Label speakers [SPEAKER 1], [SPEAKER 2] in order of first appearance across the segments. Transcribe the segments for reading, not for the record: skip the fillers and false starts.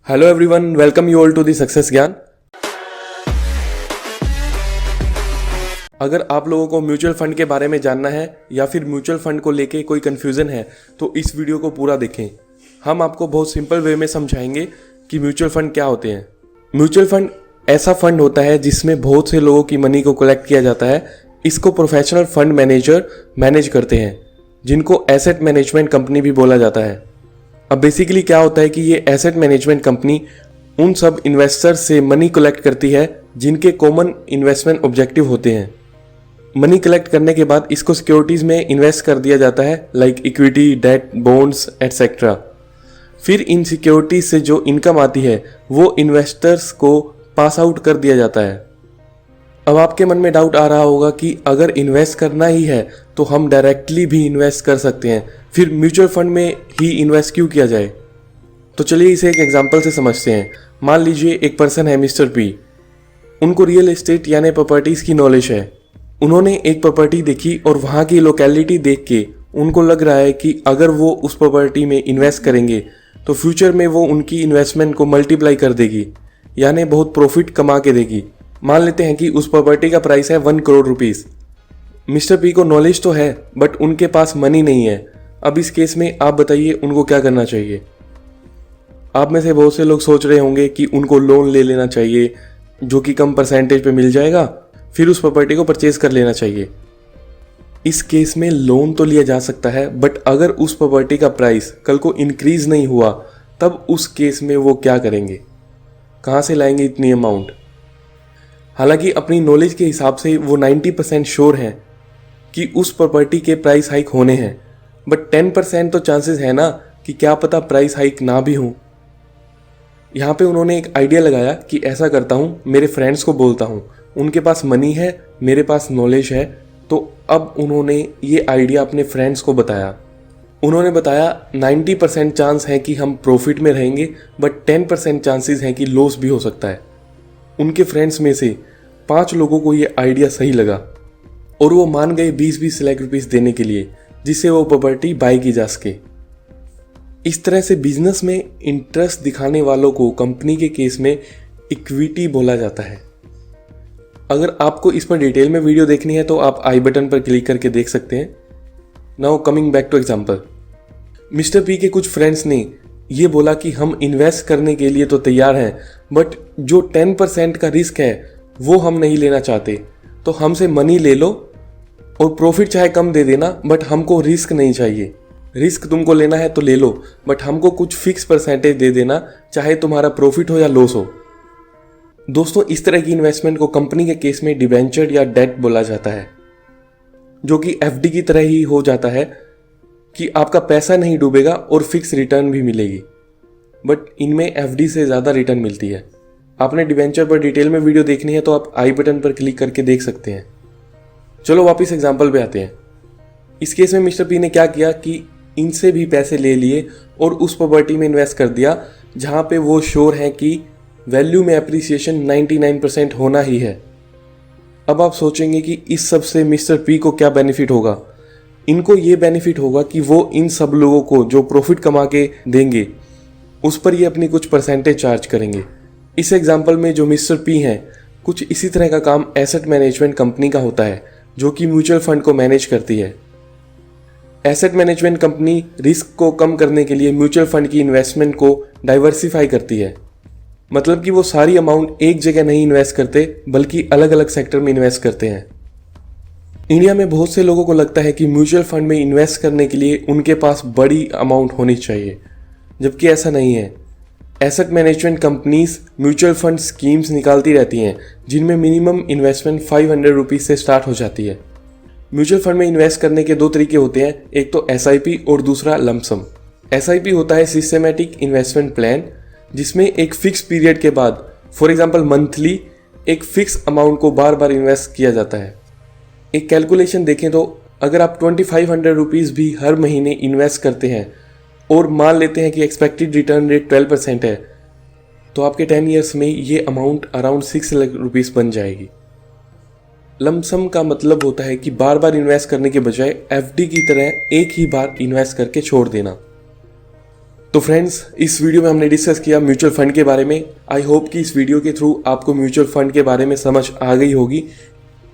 [SPEAKER 1] Hello everyone, welcome you all to the success Gyan. अगर आप लोगों को म्यूचुअल फंड के बारे में जानना है या फिर म्यूचुअल फंड को लेके कोई कन्फ्यूज़न है तो इस वीडियो को पूरा देखें। हम आपको बहुत सिंपल वे में समझाएंगे कि म्यूचुअल फंड क्या होते हैं। म्यूचुअल फंड ऐसा फंड होता है जिसमें बहुत से लोगों की मनी को कलेक्ट किया जाता है। इसको प्रोफेशनल फंड मैनेजर मैनेज करते हैं, जिनको एसेट मैनेजमेंट कंपनी भी बोला जाता है। अब बेसिकली क्या होता है कि ये एसेट मैनेजमेंट कंपनी उन सब इन्वेस्टर्स से मनी कलेक्ट करती है जिनके कॉमन इन्वेस्टमेंट ऑब्जेक्टिव होते हैं। मनी कलेक्ट करने के बाद इसको सिक्योरिटीज़ में इन्वेस्ट कर दिया जाता है, like equity, debt, bonds etcetera. फिर इन सिक्योरिटीज से जो इनकम आती है वो इन्वेस्टर्स को पास आउट कर दिया जाता है। अब आपके मन में डाउट आ रहा होगा कि अगर इन्वेस्ट करना ही है तो हम डायरेक्टली भी इन्वेस्ट कर सकते हैं, फिर म्यूचुअल फंड में ही इन्वेस्ट क्यों किया जाए। तो चलिए इसे एक एग्जांपल से समझते हैं। मान लीजिए एक पर्सन है मिस्टर पी। उनको रियल एस्टेट यानी प्रॉपर्टीज़ की नॉलेज है। उन्होंने एक प्रॉपर्टी देखी और वहाँ की लोकेलिटी देख के उनको लग रहा है कि अगर वो उस प्रॉपर्टी में इन्वेस्ट करेंगे तो फ्यूचर में वो उनकी इन्वेस्टमेंट को मल्टीप्लाई कर देगी, यानी बहुत प्रॉफिट कमा के देगी। मान लेते हैं कि उस प्रॉपर्टी का प्राइस है 1 करोड़ रुपीज़। मिस्टर पी को नॉलेज तो है बट उनके पास मनी नहीं है। अब इस केस में आप बताइए उनको क्या करना चाहिए। आप में से बहुत से लोग सोच रहे होंगे कि उनको लोन ले लेना चाहिए जो कि कम परसेंटेज पे मिल जाएगा, फिर उस प्रॉपर्टी को परचेज कर लेना चाहिए। इस केस में लोन तो लिया जा सकता है बट अगर उस प्रॉपर्टी का प्राइस कल को इंक्रीज नहीं हुआ तब उस केस में वो क्या करेंगे, कहाँ से लाएंगे इतनी अमाउंट। हालांकि अपनी नॉलेज के हिसाब से वो 90% श्योर हैं कि उस प्रॉपर्टी के प्राइस हाइक होने हैं, बट 10% तो चांसेस है ना कि क्या पता प्राइस हाइक ना भी हो। यहाँ पे उन्होंने एक आइडिया लगाया कि ऐसा करता हूँ, मेरे फ्रेंड्स को बोलता हूँ, उनके पास मनी है, मेरे पास नॉलेज है। तो अब उन्होंने ये आइडिया अपने फ्रेंड्स को बताया। उन्होंने बताया 90% चांस है कि हम प्रॉफिट में रहेंगे बट 10% चांसेस हैं कि लॉस भी हो सकता है। उनके फ्रेंड्स में से 5 लोगों को ये आइडिया सही लगा और वो मान गए 20-20 लाख रुपीस देने के लिए, जिससे वो प्रॉपर्टी बाय की जा सके। इस तरह से बिजनेस में इंटरेस्ट दिखाने वालों को कंपनी के केस में इक्विटी बोला जाता है। अगर आपको इस पर डिटेल में वीडियो देखनी है तो आप आई बटन पर क्लिक करके देख सकते हैं। Now coming back two example, mister P के कुछ फ्रेंड्स ने ये बोला कि हम इन्वेस्ट करने के लिए तो तैयार हैं बट जो 10% का रिस्क है वो हम नहीं लेना चाहते, तो हमसे मनी ले लो और प्रॉफिट चाहे कम दे देना बट हमको रिस्क नहीं चाहिए। रिस्क तुमको लेना है तो ले लो बट हमको कुछ फिक्स परसेंटेज दे देना, चाहे तुम्हारा प्रॉफिट हो या लॉस हो। दोस्तों, इस तरह की इन्वेस्टमेंट को कंपनी के केस में डिबेंचर या डेट बोला जाता है, जो कि एफडी की तरह ही हो जाता है कि आपका पैसा नहीं डूबेगा और फिक्स रिटर्न भी मिलेगी, बट इनमें एफडी से ज़्यादा रिटर्न मिलती है। आपने डिबेंचर पर डिटेल में वीडियो देखनी है तो आप आई बटन पर क्लिक करके देख सकते हैं। चलो वापस एग्जांपल पे आते हैं। इस केस में मिस्टर पी ने क्या किया कि इनसे भी पैसे ले लिए और उस प्रॉपर्टी में इन्वेस्ट कर दिया जहाँ पे वो श्योर हैं कि वैल्यू में अप्रिसिएशन 99% होना ही है। अब आप सोचेंगे कि इस सब से मिस्टर पी को क्या बेनिफिट होगा। इनको ये बेनिफिट होगा कि वो इन सब लोगों को जो प्रॉफिट कमा के देंगे उस पर ये अपनी कुछ परसेंटेज चार्ज करेंगे। इस एग्जांपल में जो मिस्टर पी हैं, कुछ इसी तरह का काम एसेट मैनेजमेंट कंपनी का होता है जो कि म्यूचुअल फंड को मैनेज करती है। एसेट मैनेजमेंट कंपनी रिस्क को कम करने के लिए म्यूचुअल फंड की इन्वेस्टमेंट को डाइवर्सिफाई करती है। मतलब कि वो सारी अमाउंट एक जगह नहीं इन्वेस्ट करते बल्कि अलग अलग सेक्टर में इन्वेस्ट करते हैं। इंडिया में बहुत से लोगों को लगता है कि म्यूचुअल फंड में इन्वेस्ट करने के लिए उनके पास बड़ी अमाउंट होनी चाहिए, जबकि ऐसा नहीं है। Asset management companies mutual fund schemes निकालती रहती हैं जिनमें मिनिमम इन्वेस्टमेंट 500 रुपीज़ से स्टार्ट हो जाती है। म्यूचुअल फंड में इन्वेस्ट करने के 2 तरीके होते हैं, एक तो एसआईपी और दूसरा लमसम। एसआईपी होता है सिस्टमेटिक इन्वेस्टमेंट प्लान, जिसमें एक फिक्स पीरियड के बाद, फॉर एग्जांपल मंथली, एक फिक्स अमाउंट को बार बार इन्वेस्ट किया जाता है। एक कैलकुलेशन देखें तो अगर आप 2500 रुपीज़ भी हर महीने इन्वेस्ट करते हैं और मान लेते हैं कि एक्सपेक्टेड रिटर्न रेट 12% है, तो आपके 10 ईयर्स में ये अमाउंट अराउंड 6 लाख रुपीज़ बन जाएगी। लमसम का मतलब होता है कि बार बार इन्वेस्ट करने के बजाय एफडी की तरह एक ही बार इन्वेस्ट करके छोड़ देना। तो फ्रेंड्स, इस वीडियो में हमने डिस्कस किया म्यूचुअल फंड के बारे में। आई होप कि इस वीडियो के थ्रू आपको म्यूचुअल फंड के बारे में समझ आ गई होगी।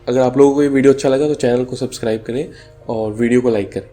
[SPEAKER 1] अगर आप लोगों को ये वीडियो अच्छा लगा तो चैनल को सब्सक्राइब करें और वीडियो को लाइक करें।